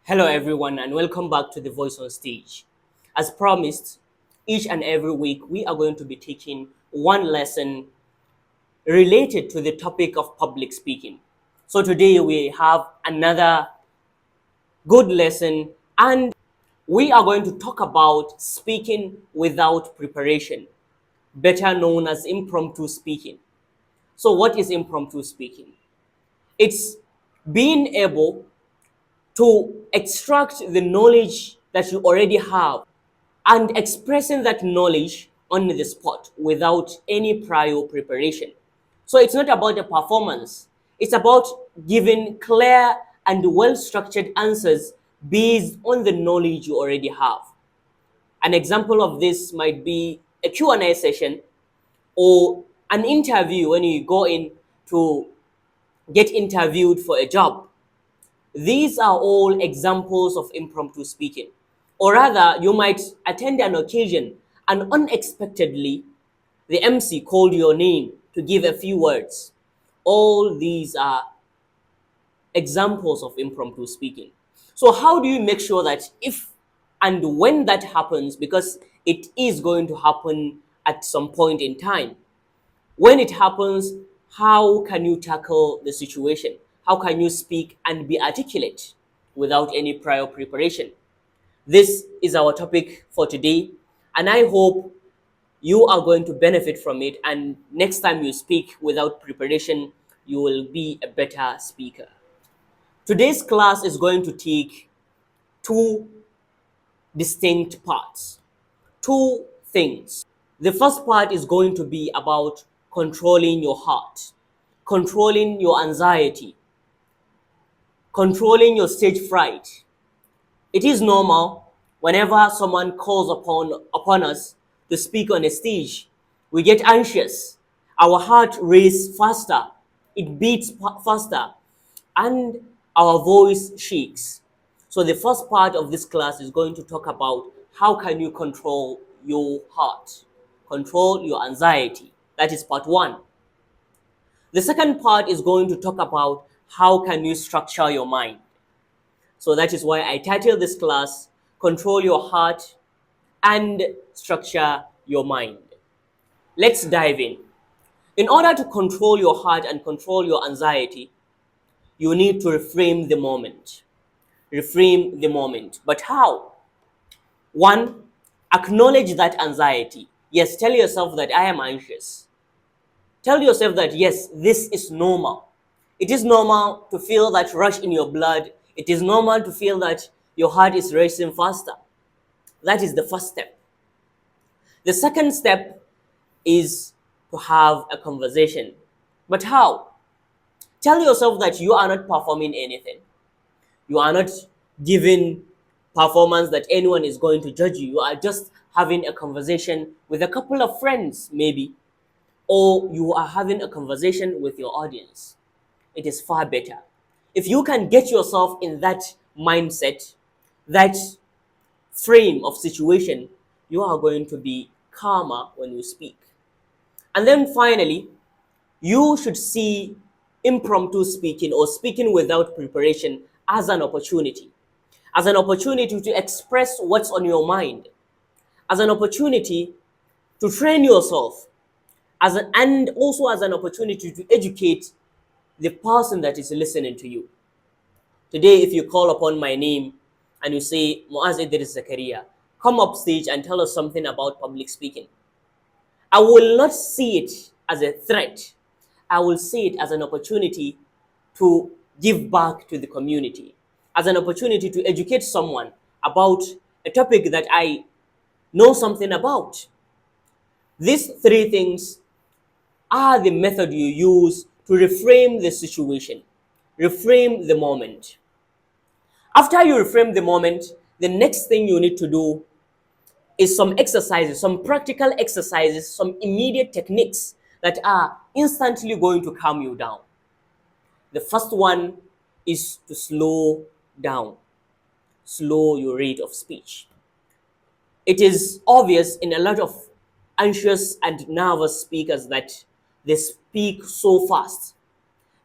Hello, everyone, and welcome back to The Voice on Stage. As promised, each and every week we are going to be teaching one lesson related to the topic of public speaking. So today we have another good lesson, and we are going to talk about speaking without preparation, better known as impromptu speaking. So, what is impromptu speaking? It's being able to extract the knowledge that you already have and expressing that knowledge on the spot without any prior preparation. So it's not about the performance, it's about giving clear and well structured answers based on the knowledge you already have. An example of this might be a Q&A session or an interview when you go in to get interviewed for a job. These are all examples of impromptu speaking. Or rather, you might attend an occasion and unexpectedly the MC called your name to give a few words. All these are examples of impromptu speaking. So, how do you make sure that if and when that happens, because it is going to happen at some point in time, when it happens, how can you tackle the situation? How can you speak and be articulate without any prior preparation? This is our topic for today, and I hope you are going to benefit from it. And next time you speak without preparation, you will be a better speaker. Today's class is going to take two distinct parts, two things. The first part is going to be about controlling your heart, controlling your anxiety, controlling your stage fright. It is normal whenever someone calls upon us to speak on a stage, we get anxious. Our heart races faster, it beats faster, and our voice shakes. So the first part of this class is going to talk about how can you control your heart, control your anxiety. That is part one. The second part is going to talk about how can you structure your mind. So that is why I titled this class, Control Your Heart and Structure Your Mind. Let's dive in. In order to control your heart and control your anxiety, you need to reframe the moment. Reframe the moment. But how? One, acknowledge that anxiety. Yes, tell yourself that I am anxious. Tell yourself that yes, this is normal. It is normal to feel that rush in your blood. It is normal to feel that your heart is racing faster. That is the first step. The second step is to have a conversation. But how? Tell yourself that you are not performing anything. You are not giving performance that anyone is going to judge you. You are just having a conversation with a couple of friends, maybe, or you are having a conversation with your audience. It is far better. If you can get yourself in that mindset, that frame of situation, you are going to be calmer when you speak. And then finally, you should see impromptu speaking or speaking without preparation as an opportunity to express what's on your mind, as an opportunity to train yourself, and also as an opportunity to educate the person that is listening to you. Today, if you call upon my name and you say, Muaz Idris Zakaria, come up stage and tell us something about public speaking, I will not see it as a threat. I will see it as an opportunity to give back to the community, as an opportunity to educate someone about a topic that I know something about. These three things are the method you use to reframe the situation, reframe the moment. After you reframe the moment, the next thing you need to do is some exercises, some practical exercises, some immediate techniques that are instantly going to calm you down. The first one is to slow down, slow your rate of speech. It is obvious in a lot of anxious and nervous speakers that they speak so fast.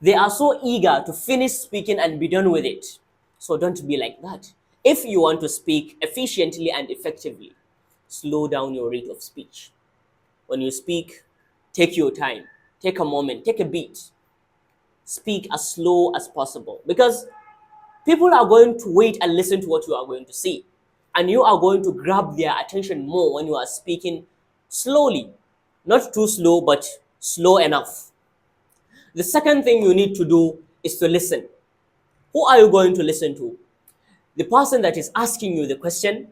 They are so eager to finish speaking and be done with it. So don't be like that. If you want to speak efficiently and effectively, slow down your rate of speech. When you speak, take your time, take a moment, take a beat. Speak as slow as possible because people are going to wait and listen to what you are going to say. And you are going to grab their attention more when you are speaking slowly. Not too slow, but slow enough. The second thing you need to do is to listen. Who are you going to listen to? The person that is asking you the question,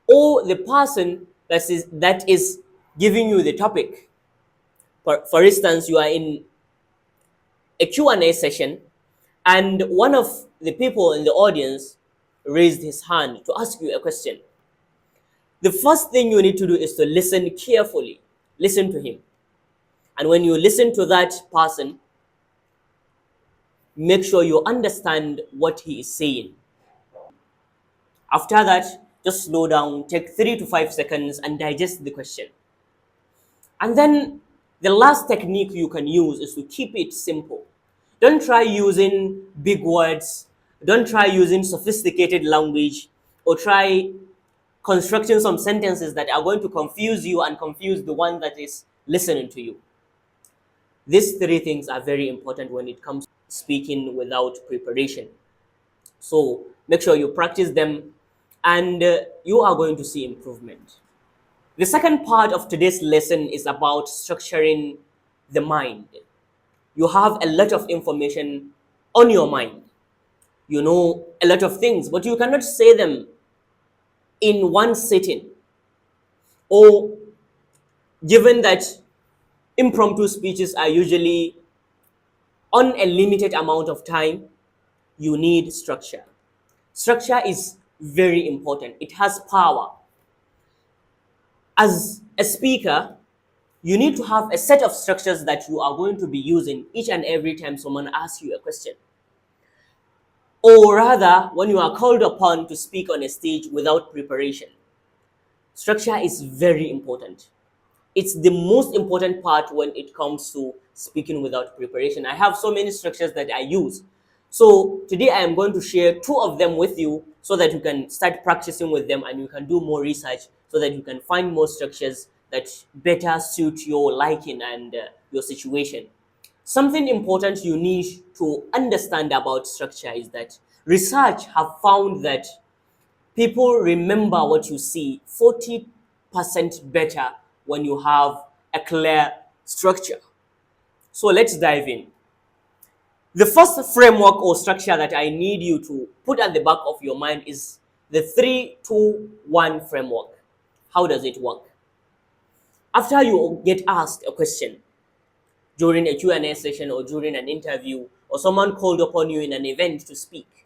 or the person that is giving you the topic. For instance, you are in a Q&A session and one of the people in the audience raised his hand to ask you a question. The first thing you need to do is to listen carefully. Listen to him. And when you listen to that person, make sure you understand what he is saying. After that, just slow down, take 3 to 5 seconds and digest the question. And then the last technique you can use is to keep it simple. Don't try using big words. Don't try using sophisticated language or try constructing some sentences that are going to confuse you and confuse the one that is listening to you. These three things are very important when it comes to speaking without preparation. So make sure you practice them and you are going to see improvement. The second part of today's lesson is about structuring the mind. You have a lot of information on your mind. You know a lot of things, but you cannot say them in one sitting. Or given that impromptu speeches are usually on a limited amount of time, you need structure. Structure is very important. It has power. As a speaker, you need to have a set of structures that you are going to be using each and every time someone asks you a question. Or rather, when you are called upon to speak on a stage without preparation. Structure is very important. It's the most important part when it comes to speaking without preparation. I have so many structures that I use. So today I am going to share two of them with you so that you can start practicing with them and you can do more research so that you can find more structures that better suit your liking and your situation. Something important you need to understand about structure is that research have found that people remember what you see 40% better when you have a clear structure. So let's dive in. The first framework or structure that I need you to put at the back of your mind is the 3-2-1 framework. How does it work? After you get asked a question during a Q&A session or during an interview or someone called upon you in an event to speak,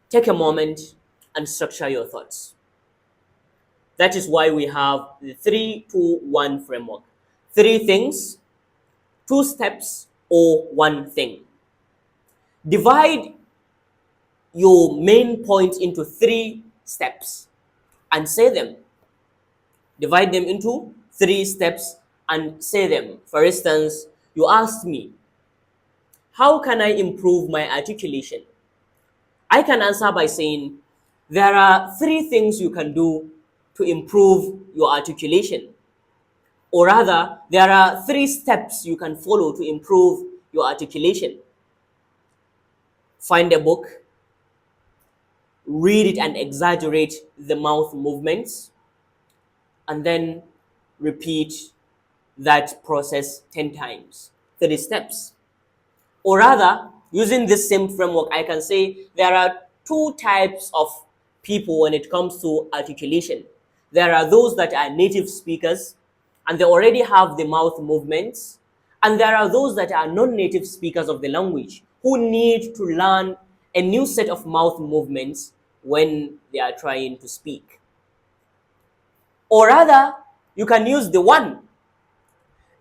take a moment and structure your thoughts. That is why we have the 3-2-1 framework. 3 things, 2 steps, or 1 thing. Divide your main points into 3 steps and say them. Divide them into 3 steps and say them. For instance, you asked me, how can I improve my articulation? I can answer by saying, there are 3 things you can do to improve your articulation. Or rather, there are 3 steps you can follow to improve your articulation. Find a book, read it and exaggerate the mouth movements, and then repeat that process 10 times. 3 steps. Or rather, using this same framework, I can say there are 2 types of people when it comes to articulation. There are those that are native speakers and they already have the mouth movements, and there are those that are non-native speakers of the language who need to learn a new set of mouth movements when they are trying to speak. Or rather, you can use the one.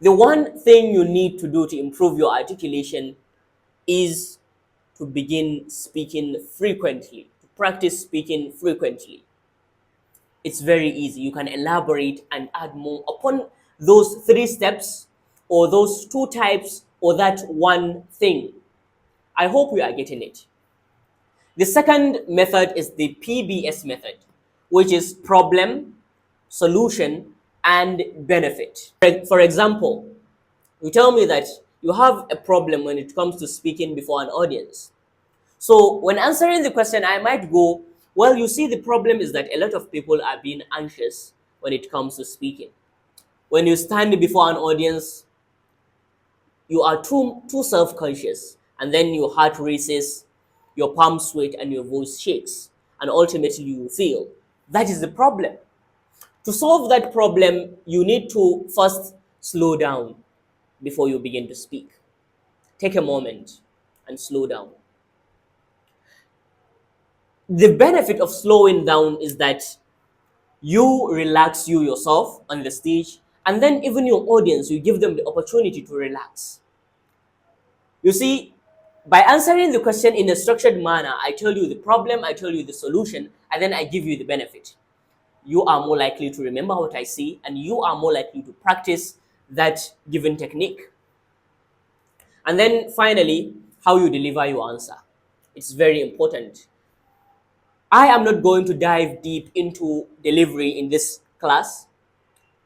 The one thing you need to do to improve your articulation is to begin speaking frequently, to practice speaking frequently. It's very easy. You can elaborate and add more upon those 3 steps or those 2 types or that one thing. I hope we are getting it. The second method is the PBS method, which is problem, solution, and benefit. For example, you tell me that you have a problem when it comes to speaking before an audience. So when answering the question, I might go, well, you see, the problem is that a lot of people are being anxious when it comes to speaking. When you stand before an audience, you are too self-conscious, and then your heart races, your palms sweat, and your voice shakes, and ultimately you fail. That is the problem. To solve that problem, you need to first slow down before you begin to speak. Take a moment and slow down. The benefit of slowing down is that you relax you yourself on the stage, and then even your audience, you give them the opportunity to relax. You see, by answering the question in a structured manner, I tell you the problem, I tell you the solution, and then I give you the benefit. You are more likely to remember what I say, and you are more likely to practice that given technique. And then finally, how you deliver your answer. It's very important. I am not going to dive deep into delivery in this class.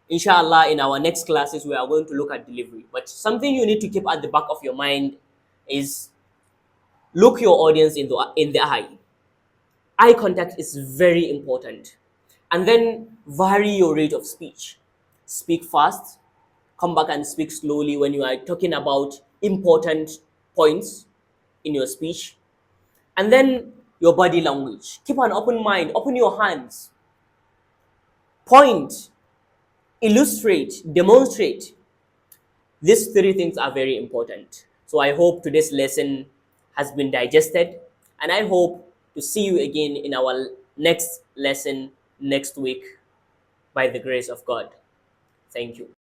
Inshallah, in our next classes, we are going to look at delivery. But something you need to keep at the back of your mind is look your audience in the eye. Eye contact is very important. And then vary your rate of speech. Speak fast, come back and speak slowly when you are talking about important points in your speech. And then your body language. Keep an open mind, open your hands, point, illustrate, demonstrate. These three things are very important. So I hope today's lesson has been digested, and I hope to see you again in our next lesson next week by the grace of God. Thank you.